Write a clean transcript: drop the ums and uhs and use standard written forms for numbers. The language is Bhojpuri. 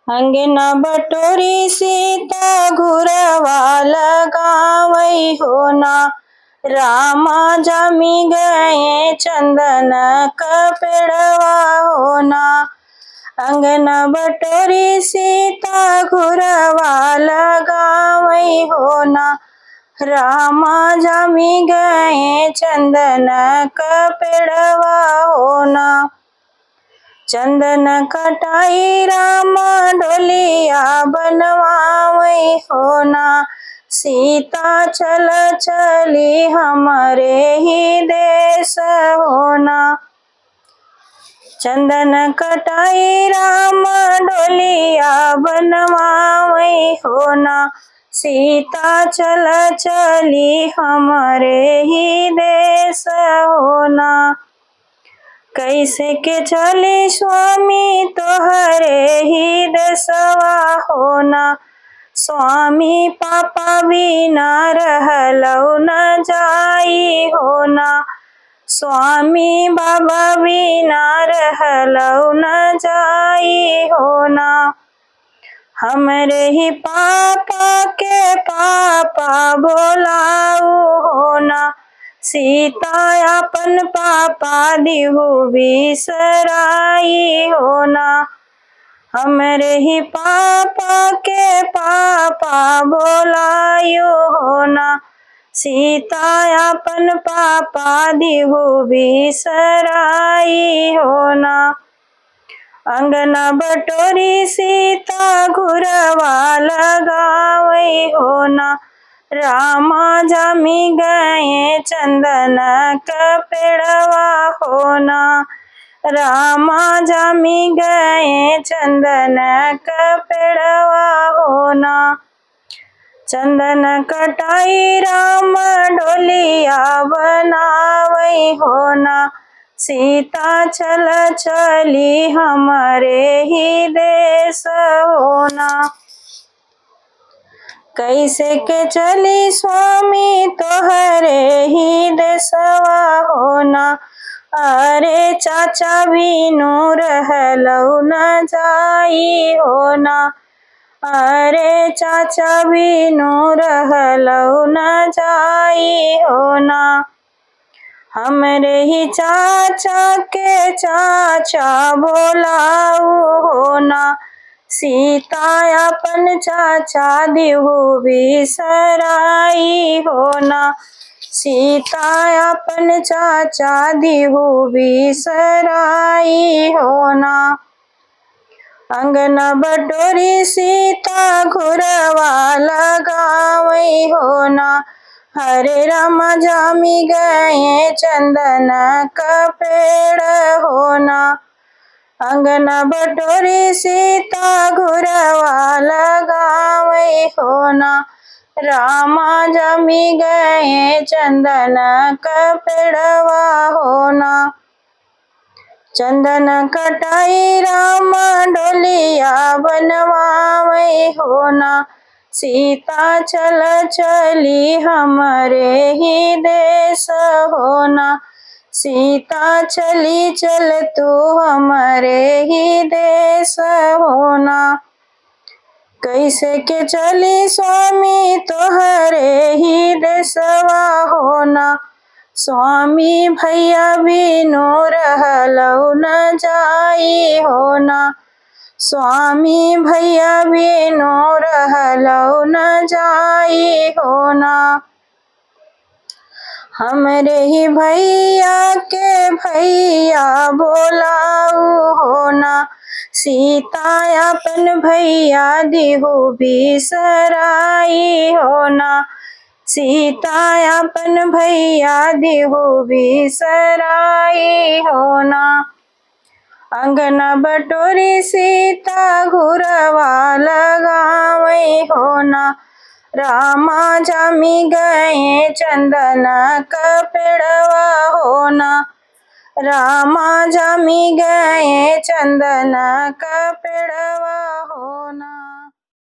अंगना बटोरी सीता घुरवा लगावई हो ना। रामा जामी गए चंदन का पेड़वा हो ना। अंगना बटोरी सीता घुरवा लगावई हो ना। रामा जामी गए चंदन का पेड़वा हो ना। चंदन कटाई राम डोलिया बनवावई हो ना। सीता चल चली हमारे ही देश हो ना। चंदन कटाई राम डोलिया बनवावई हो ना। सीता चल चली हमारे ही देश हो ना। कैसे के चले स्वामी तोहरे ही दसवा हो ना। स्वामी पापा बिना रहलौ न जाई हो ना। स्वामी बाबा बिना रहलौ न जाई हो ना। हमरे ही पापा के पापा बोलाऊ हो ना। सीता अपन पापा दिहु बिसराई हो ना। हमरे ही पापा के पापा बोलायु हो ना। सीता अपन पापा दिहु बिसराई हो ना। अंगना बटोरी सीता घुरवा लगावई हो ना। रामा जामी गए चंदन का पेड़वा हो ना। रामा जामी गए चंदन का पेड़वा हो ना। चंदन कटाई राम डोलिया बनावई हो ना। सीता चल चली हमारे ही देश हो ना। कैसे के चली स्वामी तोहरे ही देशवा हो ना। अरे चाचा बिनु रहलौ न जाई हो ना। अरे चाचा बिनु रहलौ न जाई हो ना। हमरे ही चाचा के चाचा बोलाऊ हो ना। सीता अपन चाचा दिहु बिसराई हो ना। सीता अपन चाचा दिहु बिसराई हो ना। अंगना बटोरी सीता घुरवा लगावई हो ना। हरे रामा जामी गए चंदन का पेड़ हो ना। अंगना बटोरी सीता घुरवा लगावई हो ना। रामा जामी गए चंदन का पेड़वा हो ना। चंदन कटाई राम डोलिया बनवावई हो ना। सीता चल चली हमारे ही देश हो ना। सीता चली चल तू हमारे ही देश हो ना। कैसे के चली स्वामी तोहरे ही देशवा हो ना। स्वामी भैया बिनु रहलौ न जाई हो ना। स्वामी भैया बिनु रहलौ न जाई हो ना। हमरे ही भैया के भैया बोलाऊ हो ना। सीता अपन भैया दिहु बिसराई हो ना। सीता अपन भैया दिहु बिसराई हो ना। अंगना बटोरी सीता घुरवा लगावई हो ना। रामा जामी गए चंदन का पेड़वा हो ना। रामा जामी गए चंदन का पेड़वा